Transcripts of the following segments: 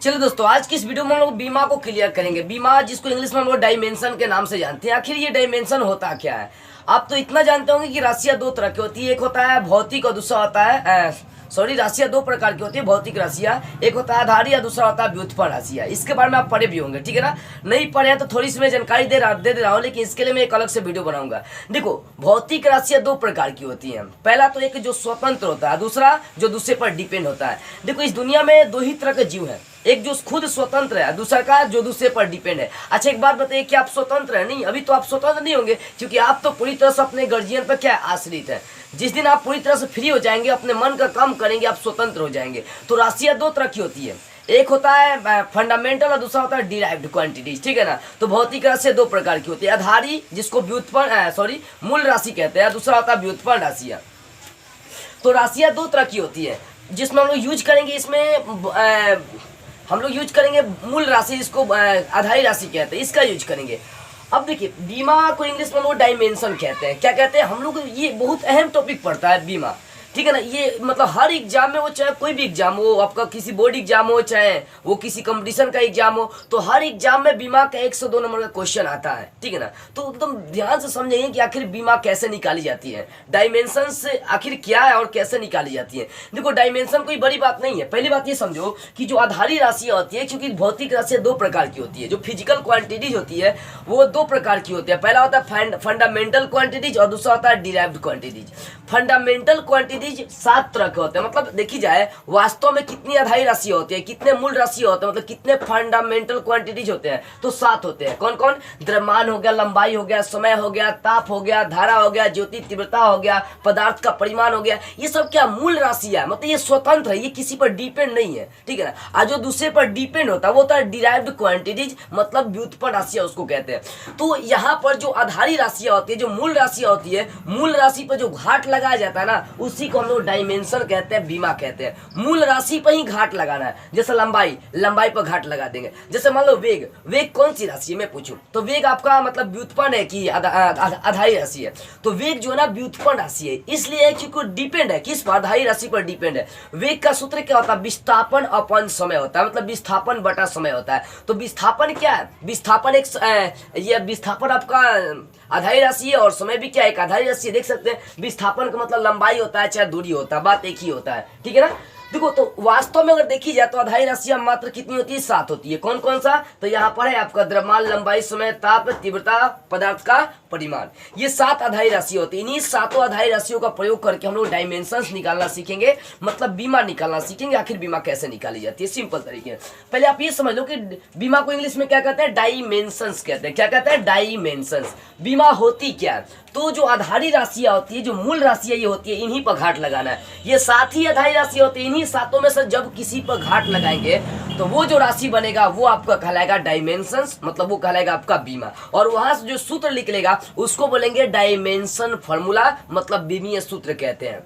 चलो दोस्तों, आज की इस वीडियो में हम लोग बीमा को क्लियर करेंगे। बीमा जिसको इंग्लिश में हम लोग डायमेंशन के नाम से जानते हैं। आखिर ये डायमेंशन होता क्या है? आप तो इतना जानते होंगे कि राशियां दो तरह की होती है, एक होता है भौतिक और दूसरा होता है राशियां दो प्रकार की होती है, भौतिक राशियां। एक होता है आधारी या दूसरा होता है व्युत्पन्न राशियां। इसके बारे में आप पढ़े भी होंगे, ठीक है ना? नहीं पढ़े हैं तो थोड़ी सी मैं जानकारी दे रहा हूँ, लेकिन इसके लिए मैं एक अलग से वीडियो बनाऊंगा। देखो, भौतिक राशियां दो प्रकार की होती हैं। पहला तो एक जो स्वतंत्र होता है, दूसरा जो दूसरे पर डिपेंड होता है। देखो, इस दुनिया में दो ही तरह के जीव हैं, एक जो खुद स्वतंत्र है, दूसरा का जो दूसरे पर डिपेंड है। अच्छा, एक बात बताइए कि आप स्वतंत्र हैं? नहीं, अभी तो आप स्वतंत्र नहीं होंगे, क्योंकि आप तो पूरी तरह से अपने गार्जियन पर क्या आश्रित है। जिस दिन आप पूरी तरह से फ्री हो जाएंगे, अपने मन का काम करेंगे, आप स्वतंत्र हो जाएंगे। तो राशियां दो तरह की होती है, एक होता है फंडामेंटल और दूसरा होता है डिराइव्ड क्वांटिटीज, ठीक है ना? तो भौतिक राशियां दो प्रकार की होती है, आधारी जिसको मूल राशि कहते हैं, दूसरा होता है व्युत्पन्न राशियां। तो राशियां दो तरह की होती है, जिसमें हम लोग यूज करेंगे, इसमें हम लोग यूज करेंगे मूल राशि, जिसको आधारी राशि कहते हैं, इसका यूज करेंगे। अब देखिए, बीमा को इंग्लिश में लोग डायमेंशन कहते हैं। क्या कहते हैं हम लोग? ये बहुत अहम टॉपिक पढ़ता है बीमा, ठीक है ना? ये मतलब हर एग्जाम में हो, चाहे कोई भी एग्जाम हो, आपका किसी बोर्ड एग्जाम हो, चाहे वो किसी कंपटीशन का एग्जाम हो, तो हर एग्जाम में बीमा का 1 से 2 नंबर का क्वेश्चन आता है, ठीक है ना? तो एकदम ध्यान से समझेंगे कि आखिर बीमा कैसे निकाली जाती है, डायमेंशन से आखिर क्या है और कैसे निकाली जाती है। देखो, डायमेंशन कोई बड़ी बात नहीं है। पहली बात ये समझो कि जो आधारी राशियां होती है, क्योंकि भौतिक राशियां दो प्रकार की होती है, जो फिजिकल क्वांटिटीज होती है वो दो प्रकार की होती है। पहला होता है फंडामेंटल क्वांटिटीज और दूसरा होता है डिराइव्ड क्वांटिटीज। फंडामेंटल क्वांटिटीज 7 तरह के होते हैं। मतलब देखी जाए वास्तव में कितनी आधारी राशि होती है, कितने मूल राशि होते हैं, मतलब कितने फंडामेंटल क्वांटिटीज होते हैं, तो 7 होते हैं। कौन कौन? द्रव्यमान हो गया, लंबाई हो गया, समय हो गया, ताप हो गया, धारा हो गया, ज्योति तीव्रता हो गया, पदार्थ का परिमाण हो गया। ये सब क्या मूल राशि है, मतलब ये स्वतंत्र है, ये किसी पर डिपेंड नहीं है, ठीक है ना? आज जो दूसरे पर डिपेंड होता है वो होता है डिराइव्ड क्वांटिटीज, मतलब व्युत्पन्न राशियां उसको कहते हैं। तो यहाँ पर जो आधारी राशियां होती है, जो मूल राशियां होती है, मूल राशि पर जो घाट लगाया जाता है ना, उसी को हम लोग डायमेंशन कहते हैं, बीमा कहते हैं। मूल राशि पर ही घाट लगाना है। जैसे लंबाई पर घाट लगा देंगे। जैसे मान लो वेग कौन सी राशि है मैं पूछूं, तो वेग आपका मतलब व्युत्पन्न है कि आधारी राशि है? तो वेग जो है ना व्युत्पन्न राशि है, इसलिए क्योंकि डिपेंड है किस पर? आधारी राशि पर डिपेंड है। वेग का सूत्र क्या होता है? विस्थापन अपन समय होता है, मतलब विस्थापन बटा समय होता है। तो विस्थापन क्या है? विस्थापन ये विस्थापन आपका आधारी राशि है और समय भी क्या है? एक आधारी राशि है। देख सकते हैं, विस्थापन का मतलब लंबाई होता है चाहे दूरी होता है, बात एक ही होता है, ठीक है ना? देखो, तो वास्तव में अगर देखी जाए तो आधारी राशियां मात्र कितनी होती है? 7 होती है। कौन कौन सा? तो यहाँ पर है आपका द्रव्यमान, लंबाई, समय, ताप, तीव्रता, पदार्थ का परिमाण। ये 7 आधारी राशि होती है। इन्हीं 7 आधारी राशियों का प्रयोग करके हम लोग डायमेंशंस निकालना सीखेंगे, मतलब बीमा निकालना सीखेंगे। आखिर बीमा कैसे निकाली जाती है सिंपल तरीके। पहले आप ये समझ लो कि बीमा को इंग्लिश में क्या कहते हैं? डायमेंशंस कहते हैं। क्या कहते हैं? डायमेंशंस। बीमा होती क्या है? तो जो आधारी राशियां होती है, जो मूल राशियां ये होती है, इन्हीं पर घाट लगाना है। ये 7 ही आधारी राशि होती है। इन्हीं 7 में से जब किसी पर घाट लगाएंगे तो वो जो राशि बनेगा वो आपका कहलाएगा डायमेंशंस, मतलब वो कहलाएगा आपका बीमा। और वहां से जो सूत्र निकलेगा उसको बोलेंगे डायमेंशन फॉर्मूला, मतलब बीमीय सूत्र कहते हैं।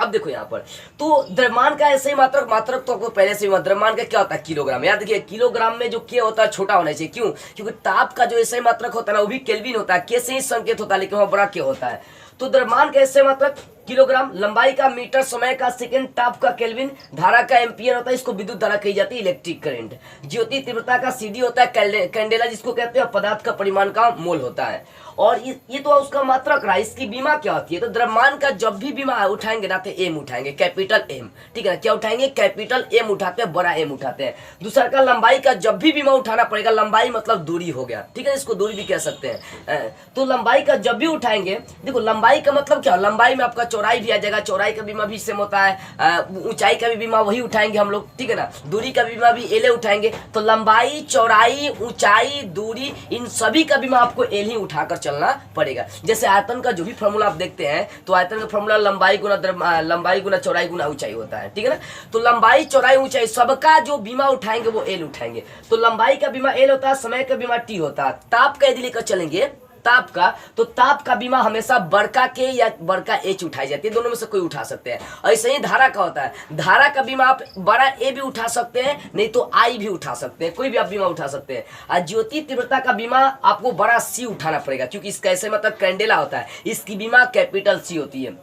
अब देखो यहाँ पर तो द्रव्यमान का ऐसे ही मात्रक तो आपको पहले से द्रव्यमान का क्या होता है? किलोग्राम। याद रखिए, किलोग्राम में जो के होता है छोटा होना चाहिए। क्यों? क्योंकि ताप का जो ऐसे मात्रक होता है ना, वो भी केल्विन होता है, के से ही संकेत होता है, लेकिन वह बड़ा के होता है। तो द्रव्यमान का ऐसे मात्रक किलोग्राम, लंबाई का मीटर, समय का सेकंड, ताप का केल्विन, धारा का एम्पियर होता है, इसको विद्युत धारा कही जाती है, इलेक्ट्रिक करंट। ज्योति तीव्रता का सीडी होता है, कैंडेला जिसको कहते हैं, पदार्थ का परिमाण का मोल होता है। और ये तो उसका मात्रक रहा। इसकी बीमा क्या होती है? तो द्रव्यमान का जब भी बीमा उठाएंगे ना, तो एम उठाएंगे, कैपिटल एम, ठीक है ना? क्या उठाएंगे? कैपिटल एम उठाते हैं, बड़ा एम उठाते हैं। दूसरा का लंबाई का जब भी बीमा उठाना पड़ेगा, लंबाई मतलब दूरी हो गया, ठीक है, इसको दूरी भी कह सकते हैं। तो लंबाई का जब भी उठाएंगे, देखो लंबाई का मतलब क्या? लंबाई में आपका चौड़ाई भी आ जाएगा, चौड़ाई का बीमा भी सेम होता है। ऊंचाई का भी बीमा वही उठाएंगे हम लोग, ठीक है ना? दूरी का बीमा भी एल उठाएंगे। तो लंबाई, चौड़ाई, ऊंचाई, दूरी, इन सभी का बीमा आपको एल ही उठाकर चलना पड़ेगा। जैसे आयतन का जो भी फॉर्मूला आप देखते हैं, तो आयतन का फॉर्मूला लंबाई गुना चौड़ाई गुना ऊंचाई होता है, ठीक है ना? तो लंबाई, चौड़ाई, ऊंचाई सबका जो बीमा उठाएंगे वो एल उठाएंगे। तो लंबाई का बीमा एल होता है, समय का बीमा टी होता है। ताप का यदि लेकर चलेंगे, ताप का, तो ताप का बीमा हमेशा बड़का के या बड़का एच उठाई जाती है, दोनों में से कोई उठा सकते हैं। ऐसे ही धारा का होता है, धारा का बीमा आप बड़ा ए भी उठा सकते हैं, नहीं तो आई भी उठा सकते हैं, कोई भी आप बीमा उठा सकते हैं। और ज्योति तीव्रता का बीमा आपको बड़ा सी उठाना पड़ेगा, क्योंकि इसका ऐसे मतलब कैंडेला होता है, इसकी बीमा कैपिटल सी होती है।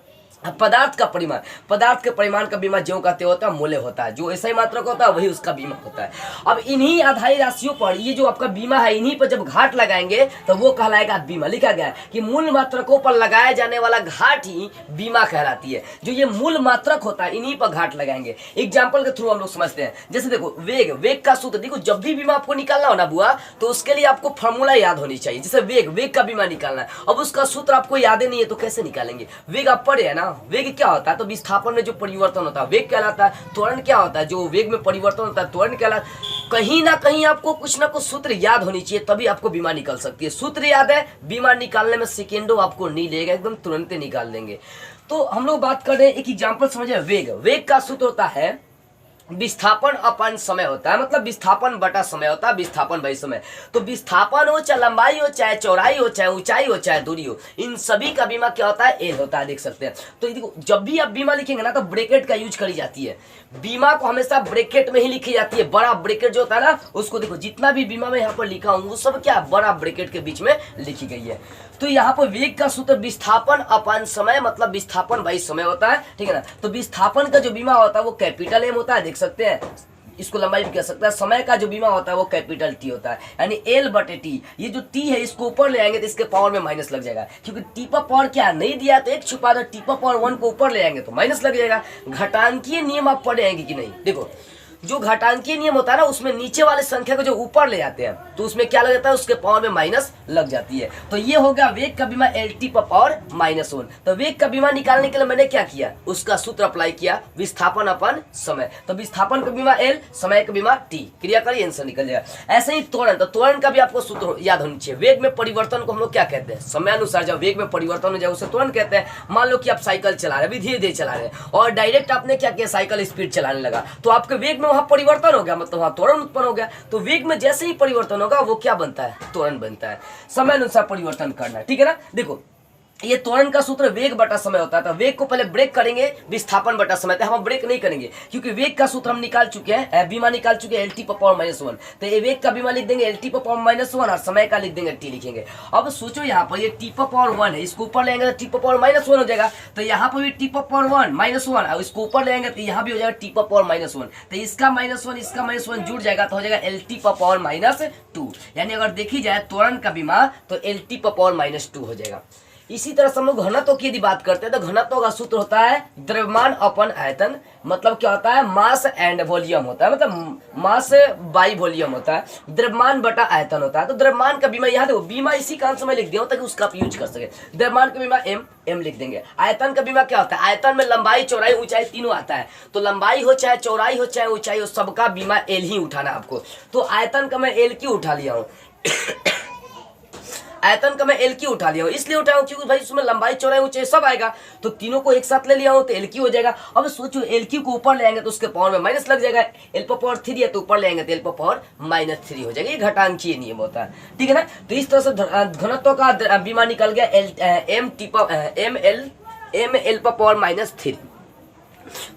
पदार्थ का परिमाण, पदार्थ के परिमाण का बीमा ज्यों का त्यों होता है, मूल्य होता है। जो ऐसा ही मात्रा का होता है वही उसका बीमा होता है। अब इन्हीं आधारी राशियों पर ये जो आपका बीमा है, इन्हीं पर जब घाट लगाएंगे तो वो कहलाएगा बीमा। लिखा गया है कि मूल मात्रकों पर लगाया जाने वाला घाट ही बीमा कहलाती है। जो ये मूल मात्रक होता है इन्हीं पर घाट लगाएंगे। एग्जाम्पल के थ्रू हम लोग समझते हैं। जैसे देखो वेग, वेग का सूत्र देखो, जब भी बीमा आपको निकालना हो ना बुआ, तो उसके लिए आपको फॉर्मूला याद होनी चाहिए। जैसे वेग, वेग का बीमा निकालना है, अब उसका सूत्र आपको याद नहीं है तो कैसे निकालेंगे। वेग आप पढ़े है ना, वेग क्या होता है, तो विस्थापन में जो परिवर्तन होता है वेग कहलाता है। त्वरण क्या होता है, जो वेग में परिवर्तन होता है त्वरण कहलाता है। कहीं ना कहीं आपको कुछ ना कुछ सूत्र याद होनी चाहिए, तभी आपको बीमा निकल सकती है। सूत्र याद है, बीमा निकालने में सेकेंडों आपको नहीं लगेगा, एकदम तुरंत निकाल देंगे। तो हम लोग बात कर रहे हैं, एक एग्जाम्पल समझे। वेग, वेग का सूत्र होता है विस्थापन अपन समय होता है, मतलब विस्थापन बटा समय होता है, विस्थापन बाई समय। तो विस्थापन हो चाहे लंबाई हो, चाहे चौड़ाई हो, चाहे ऊंचाई हो, चाहे दूरी हो, इन सभी का बीमा क्या होता है, एल होता है। देख सकते हैं। तो देखो जब भी आप बीमा लिखेंगे ना तो ब्रैकेट का यूज करी जाती है। बीमा को हमेशा ब्रैकेट में ही लिखी जाती है। बड़ा ब्रैकेट जो होता है ना उसको देखो, जितना भी बीमा में यहाँ पर लिखा हूँ वो सब क्या बड़ा ब्रैकेट के बीच में लिखी गई है। तो यहाँ पर वेग का सूत्र विस्थापन अपन समय, मतलब विस्थापन बाई समय होता है, ठीक है ना। तो विस्थापन का जो बीमा होता है वो कैपिटल एम होता है, देख सकते हैं। इसको लंबाई भी कह सकता है। समय का जो बीमा होता है वो कैपिटल टी होता है, यानी एल बटे टी। ये जो टी है इसको ऊपर ले आएंगे तो इसके पावर में माइनस लग जाएगा, क्योंकि टी पर पावर क्या नहीं दिया तो एक छुपा दो, टी पर पावर 1 को ऊपर ले आएंगे तो माइनस लग जाएगा। घटांकीय नियम आप पढ़े आएंगे कि नहीं। देखो जो घटांकीय नियम होता है ना उसमें नीचे वाले संख्या को जो ऊपर ले जाते हैं तो उसमें क्या लग जाता है, उसके पावर में माइनस लग जाती है। तो ये हो गया वेग का बीमा एल टी पर पावर -1। तो वेग का बीमा निकालने के लिए मैंने क्या किया, उसका सूत्र अप्लाई किया, विस्थापन अपन समय। तो विस्थापन का बीमा एल, समय का बीमा टी, क्रिया करिए आंसर निकल जाएगा। ऐसे ही त्वरण, तो त्वरण का भी आपको सूत्र याद होनी चाहिए। वेग में परिवर्तन को हम लोग क्या कहते हैं, समय अनुसार जब वेग में परिवर्तन हो जाए उसे त्वरण कहते हैं। मान लो कि आप साइकिल चला रहे, अभी धीरे धीरे चला रहे और डायरेक्ट आपने क्या किया, साइकिल स्पीड चलाने लगा, तो आपके वेग में वहां परिवर्तन हो गया, मतलब वहां त्वरण उत्पन्न हो गया। तो वेग में जैसे ही परिवर्तन होगा वो क्या बनता है, त्वरण बनता है। समय अनुसार परिवर्तन करना है, ठीक है ना। देखो ये त्वरण का सूत्र वेग बटा समय होता है। तो वेग को पहले ब्रेक करेंगे, विस्थापन बटा समय। तो हम ब्रेक नहीं करेंगे क्योंकि वेग का सूत्र हम निकाल चुके हैं, बीमा निकाल चुके हैं, एल टी पर पावर -1। तो ये वेग का बीमा लिख देंगे एल टी पर पावर -1 और समय का लिख देंगे टी लिखेंगे। अब सोचो यहाँ पर ये टी पर पावर 1 है, इसको ऊपर लेंगे तो टी पर पावर -1 हो जाएगा। तो यहाँ पर भी टी पर पावर 1 -1 और इसको ऊपर लेंगे तो यहाँ भी हो जाएगा टी पर पावर -1। तो इसका -1 इसका -1 जुड़ जाएगा तो हो जाएगा एल टी पर पावर -2। यानी अगर देखी जाए त्वरण का बीमा तो एल टी पर पावर -2 हो जाएगा। इसी तरह से हम लोग घनत्व की यदि बात करते हैं तो घनत्व का सूत्र होता है द्रव्यमान अपन आयतन। मतलब क्या होता है, मास एंड वॉल्यूम होता है, मतलब मास बाई वॉल्यूम होता है, द्रव्यमान बटा आयतन होता है। तो द्रव्यमान का बीमा यहाँ देखो, बीमा इसी का अंश में लिख दिया ताकि उसका आप यूज कर सके। द्रव्यमान का बीमा एम लिख देंगे। आयतन का बीमा क्या होता है, आयतन में लंबाई चौड़ाई ऊंचाई तीनों आता है। तो लंबाई हो चाहे चौड़ाई हो चाहे ऊंचाई हो, सबका बीमा एल ही उठाना आपको। तो आयतन का मैं एल क्यों उठा लिया हूँ आयतन का मैं एल क्यू उठा लिया हूँ, इसलिए उठाया हूँ क्योंकि भाई उसमें लंबाई चौड़ाई ऊंचाई सब आएगा। तो तीनों को एक साथ ले लिया हूँ तो एल क्यू हो जाएगा। अब सोचो एल क्यू को ऊपर ले आएंगे तो उसके पावर में माइनस लग जाएगा। एल पर पावर 3 है तो ऊपर ले आएंगे तो एल पर पावर -3 हो जाएगा। ये घटांकीय नियम होता है, ठीक है ना। तो इस तरह से घनत्व का बीमा निकल गया एम एल पर पावर -3।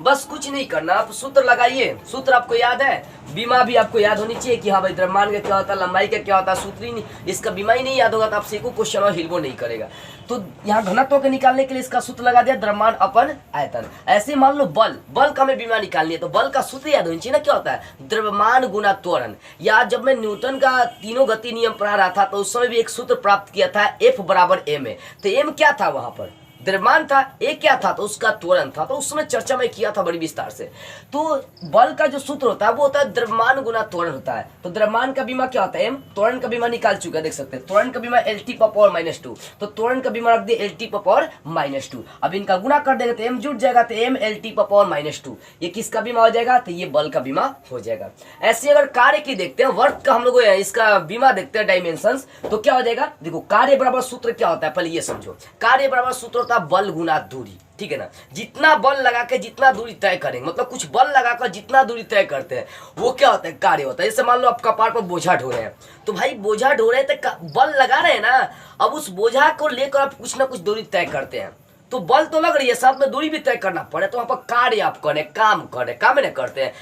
बस कुछ नहीं करना, आप सूत्र लगाइए। सूत्र आपको याद है, बीमा भी आपको याद होनी चाहिए कि हाँ भाई द्रव्यमान का क्या होता है, लंबाई का क्या होता है, सूत्र ही नहीं, इसका बीमा ही नहीं याद होगा तो आपसे को क्वेश्चन और हिलबो नहीं करेगा। तो यहाँ घनत्व के निकालने के लिए इसका सूत्र लगा दिया द्रव्यमान अपन आयतन। ऐसे मान लो बल का हमें बीमा निकालनी है तो बल का सूत्र याद होनी चाहिए ना, क्या होता है द्रव्यमान गुना त्वरण। या जब मैं न्यूटन का तीनों गति नियम पढ़ा रहा था तो उस समय भी एक सूत्र प्राप्त किया था, F बराबर m है। तो m क्या था, वहां पर द्रव्यमान था, एक क्या था तो उसका त्वरण था। तो उस समय चर्चा में किया था बड़ी विस्तार से। तो बल का जो सूत्र होता है वो होता है द्रव्यमान गुना त्वरण होता है। तो द्रव्यमान का बीमा क्या होता है m, त्वरण का बीमा निकाल चुका है, देख सकते हैं। त्वरण का बीमा एल टी पर पावर -2, तो त्वरण का बीमा रख दिया एल टी पर पावर -2। अब इनका गुना कर देंगे तो m जुट जाएगा तो m एल टी पर पावर -2। ये किसका बीमा हो जाएगा, तो ये बल का बीमा हो जाएगा। ऐसे अगर कार्य की देखते हैं, वर्क का हम लोग इसका बीमा देखते हैं डायमेंशंस, तो क्या हो जाएगा, देखो कार्य बराबर सूत्र क्या होता है पहले ये समझो। कार्य बराबर सूत्र होता है बल गुना दूरी, ठीक है ना। जितना बल लगा के जितना दूरी तय करेंगे, मतलब कुछ बल लगाकर जितना दूरी तय करते हैं वो क्या होता है, कार्य होता है। जैसे मान लो आप कपार पर बोझा ढो रहे हैं, तो भाई बोझा ढो रहे हैं तो बल लगा रहे हैं ना। अब उस बोझा को लेकर आप कुछ ना कुछ दूरी तय करते हैं, तो बल तो लग रही है, साथ में दूरी भी तय करना पड़े। तो वहां पर कार्य आप करें, काम करें, काम नहीं करते हैं।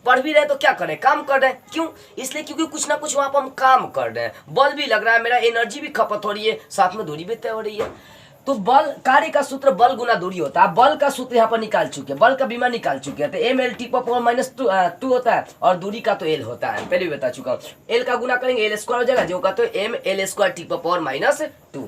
पढ़ भी रहे तो क्या करें, काम कर रहे हैं। क्यों, इसलिए क्योंकि कुछ ना कुछ वहां पर हम काम कर रहे हैं। बल भी लग रहा है, मेरा एनर्जी भी खपत हो रही है, साथ में दूरी भी तय हो रही है। तो बल कार्य का सूत्र बल गुना दूरी होता है। बल का सूत्र यहाँ पर निकाल चुके हैं, बल का बीमा निकाल चुके हैं। तो M L T power minus two होता है और दूरी का तो एल होता है, पहले भी बता चुका हूँ। एल का गुना करेंगे एल स्क्वायर हो जाएगा, जो का तो M L square T power minus 2।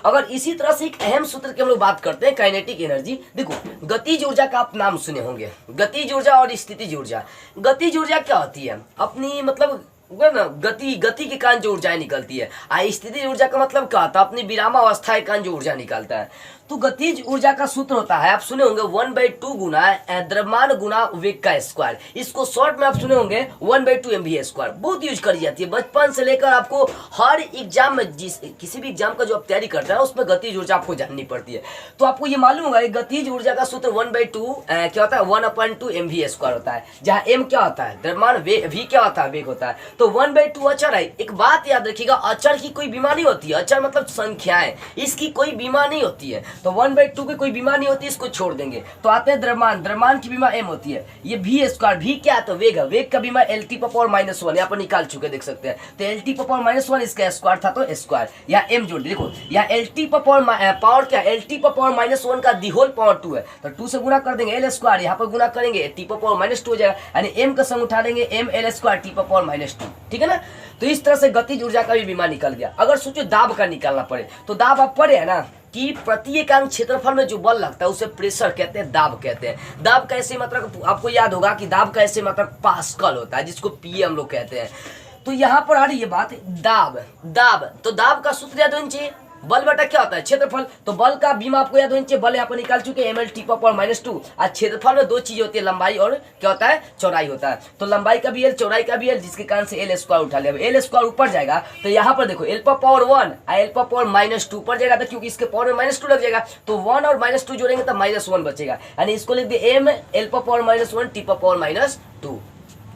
अगर इसी तरह से एक अहम सूत्र की हम लोग बात करते हैं काइनेटिक एनर्जी। देखो गतिज ऊर्जा का आप नाम सुने होंगे, गतिज ऊर्जा और स्थितिज ऊर्जा। गतिज ऊर्जा क्या होती है? अपनी मतलब ना गति के कारण जो ऊर्जाएं निकलती है। स्थितिज ऊर्जा का मतलब क्या होता है? अपनी विरामावस्था के कारण जो ऊर्जा निकालता है। तो गतिज ऊर्जा का सूत्र होता है, आप सुने होंगे 1/2 गुना द्रव्यमान गुना वेग का स्क्वायर। इसको शॉर्ट में आप सुने होंगे 1/2 mv स्क्वायर। बहुत यूज करी जाती है बचपन से लेकर आपको हर एग्जाम में, किसी भी एग्जाम का जो आप तैयारी करते हैं उसमें गतिज ऊर्जा आपको जाननी पड़ती है। तो आपको ये मालूम होगा गतिज ऊर्जा का सूत्र 1/2 क्या होता है? 1/2 mv स्क्वायर होता है, जहाँ m क्या होता है? द्रव्यमान, v क्या होता है? वेग होता है। तो 1/2 अचर है। एक बात याद रखिएगा, अचर की कोई बीमा नहीं होती है। अचर मतलब संख्याएं, इसकी कोई बीमा नहीं होती है। तो 1/2 की कोई बीमा नहीं होती, इसको छोड़ देंगे। तो आते हैं द्रव्यमान, द्रव्यमान की बीमा m होती है। ये v स्क्वायर, v क्या है? तो वेग है। वेग का बीमा एल टी पावर माइनस 1 यहाँ पर निकाल चुके देख सकते हैं। तो एल टी पावर माइनस 1 इसका स्क्वायर था, तो स्क्वायर या m जोड़ देखो, या एल टी पावर क्या? एल टी पावर माइनस 1 का दी होल पावर 2 है, तो 2 से गुना कर देंगे एल स्क्वायर, यहाँ पर गुना करेंगे टी पावर माइनस 2 हो जाएगा, यानी m का सम उठा लेंगे m L square T power minus 2। ठीक है ना? तो इस तरह से गतिज ऊर्जा का भी बीमा निकल गया। अगर सोचो दाब का निकालना पड़े, तो दाब आप पढ़े है ना कि प्रति एकांक क्षेत्रफल में जो बल लगता है उसे प्रेशर कहते हैं, दाब कहते हैं। दाब का ऐसे मतलब आपको याद होगा कि दाब का ऐसे मतलब पास्कल होता है, जिसको पीए हम लोग कहते हैं। तो यहाँ पर आ रही है बात दाब। दाब तो दाब का सूत्र याद होना चाहिए, बल बटा क्या होता है? क्षेत्रफल। तो बल का बीमा आपको याद होना चाहिए, बल यहाँ पर निकाल चुके M L T power minus 2। आज क्षेत्रफल में दो चीज होती है, लंबाई और क्या होता है? चौड़ाई होता है। तो लंबाई का भी एल, चौड़ाई का भी एल, जिसके कारण से एल स्क्वायर उठा लिया। एल स्क्वायर ऊपर जाएगा तो यहाँ पर देखो L power 1 L power minus 2 ऊपर जाएगा, तो क्योंकि इसके पावर में माइनस 2 लग जाएगा, तो 1 और माइनस 2 जोड़ेंगे तो माइनस 1 बचेगा, यानी इसको लिख दिए M L power minus 1 T power minus 2।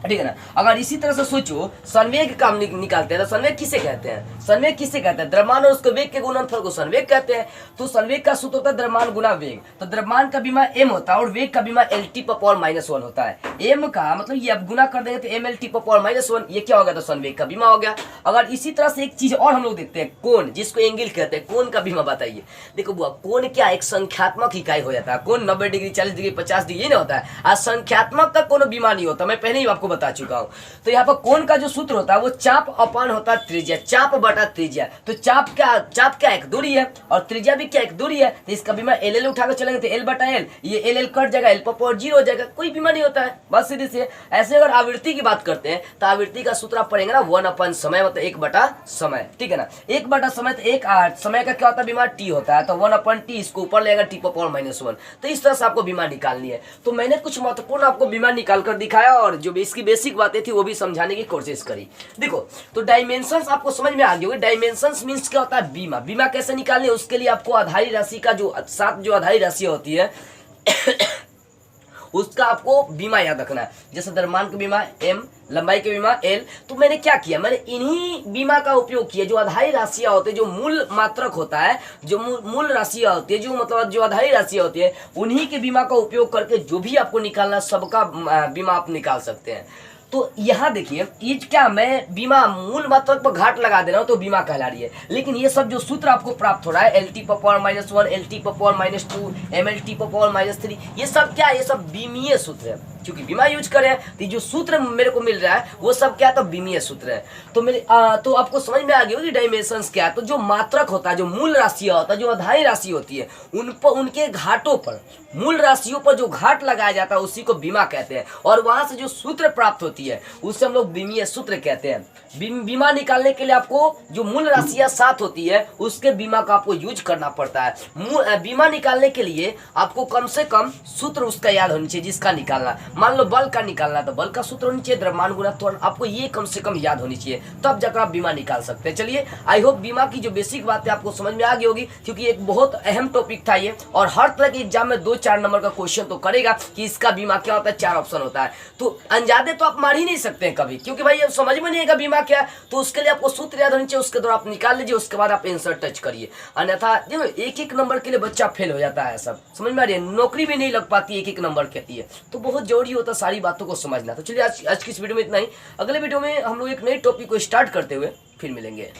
ठीक है ना? अगर इसी तरह से सोचो संवेग का निकालते हैं, तो संवेग किसे कहते हैं? संवेग किसे कहते हैं? द्रव्यमान और उसके वेग के गुणनफल को संवेग कहते हैं। तो संवेग का सूत्र होता है द्रव्यमान गुना वेग। तो द्रव्यमान का बीमा m होता है और वेग का बीमा एल टी पावर माइनस 1 होता है। m का मतलब ये अब गुना कर देंगे तो M L T power minus 1, ये क्या हो गया? तो संवेग का बीमा हो गया। अगर इसी तरह से एक चीज और हम लोग देखते हैं, कोण, जिसको एंगल कहते हैं, कोण का बीमा बताइए। देखो बुआ, कोण क्या एक संख्यात्मक इकाई हो जाता है। कोण 90 डिग्री, 40 डिग्री, 50 डिग्री, ये नहीं होता है। आज संख्यात्मक का कोनो बीमा नहीं होता, मैं पहले ही आपको बता चुका हूँ। तो यहाँ पर कोण का जो सूत्र होता है वो चाप अपान होता है त्रिज्या, चाप बटा त्रिज्या। तो चाप क्या एक दूरी है और त्रिज्या भी क्या एक दूरी है। तो इसका बीमा एल एल उठाकर चलेंगे तो एल बटा एल, ये एल एल कट जाएगा, एल पावर 0 हो जाएगा, कोई बीमा नहीं होता है, बस सीधी से। ऐसे अगर आवृत्ति की बात करते हैं तो आवृत्ति का सूत्र आप पढ़ेंगे ना 1 समय, मतलब 1 बटा समय। ठीक है ना? 1 बटा समय, तो 1 समय का क्या होता है? बीमा टी होता है, तो 1/t, इसको ऊपर लेगा टी पावर माइनस 1। तो इस तरह से आपको बीमा निकालनी है। तो मैंने कुछ महत्वपूर्ण आपको बीमा निकाल कर दिखाया और जो इसकी बेसिक बातें थी वो भी समझाने की कोशिश करी। देखो तो डायमेंशंस आपको समझ में आ गई होगी। डायमेंशंस मींस क्या होता है? बीमा। बीमा कैसे निकालने, उसके लिए आपको आधारी राशि का जो सात जो आधारी राशि होती है उसका आपको बीमा याद रखना है। जैसे द्रव्यमान का बीमा m, लंबाई का बीमा l। तो मैंने क्या किया, मैंने इन्हीं बीमा का उपयोग किया। जो आधारी राशियां होती है, जो मूल मात्रक होता है, जो मूल राशियां होती है, जो मतलब जो आधारी राशियां होती है, उन्हीं के बीमा का उपयोग करके जो भी आपको निकालना सबका बीमा आप निकाल सकते हैं। तो यहाँ देखिए ये क्या, मैं बीमा मूल मात्रक पर घाट लगा दे रहा हूँ तो बीमा कहला रही है। लेकिन ये सब जो सूत्र आपको प्राप्त हो रहा है, L T power minus 1, L T power minus 2, M L T power minus 3, ये सब क्या है? ये सब बीमीय सूत्र है। क्योंकि बीमा यूज करें तो जो सूत्र मेरे को मिल रहा है वो सब क्या है? तो बीमीय सूत्र है। तो मेरे तो आपको समझ में आ गई होगी डायमेंशंस क्या है। तो जो मात्रक होता है, जो मूल राशि होता है, जो आधारी राशि होती है, उन पर, उनके घाटों पर, मूल राशियों पर जो घाट लगाया जाता है उसी को बीमा कहते हैं। और वहां से जो सूत्र प्राप्त होती है उसे हम लोग बीमीय सूत्र कहते हैं। बीमा निकालने के लिए आपको जो मूल राशियां साथ होती है उसके बीमा का आपको यूज करना पड़ता है। बीमा निकालने के लिए आपको कम से कम सूत्र उसका याद होना चाहिए जिसका निकालना। मान लो बल का निकालना, तो बल का सूत्र होना चाहिए द्रव्यमान गुना त्वरण, आपको ये कम से कम याद होनी चाहिए, तब जाकर आप बीमा निकाल सकते हैं। चलिए आई होप बीमा की जो बेसिक बातें आपको समझ में आ गई होगी, क्योंकि एक बहुत अहम टॉपिक था ये, और हर तरह के एग्जाम में 2-4 नंबर का क्वेश्चन तो करेगा कि इसका बीमा क्या होता है, 4 ऑप्शन होता है। तो अंजादे तो आप मार ही नहीं सकते हैं कभी, क्योंकि भाई समझ में नहीं आएगा बीमा क्या है। तो उसके लिए आपको सूत्र याद होनी चाहिए, उसके द्वारा आप निकाल लीजिए, उसके बाद आप आंसर टच करिए। अन्यथा देखो 1-1 नंबर के लिए बच्चा फेल हो जाता है, सब समझ में आ रही है, नौकरी भी नहीं लग पाती 1-1 नंबर कहती है। तो बहुत जरूरी होता है सारी बातों को समझना। तो चलिए आज की इस वीडियो में इतना ही। अगले वीडियो में हम लोग एक नई टॉपिक को स्टार्ट करते हुए फिर मिलेंगे।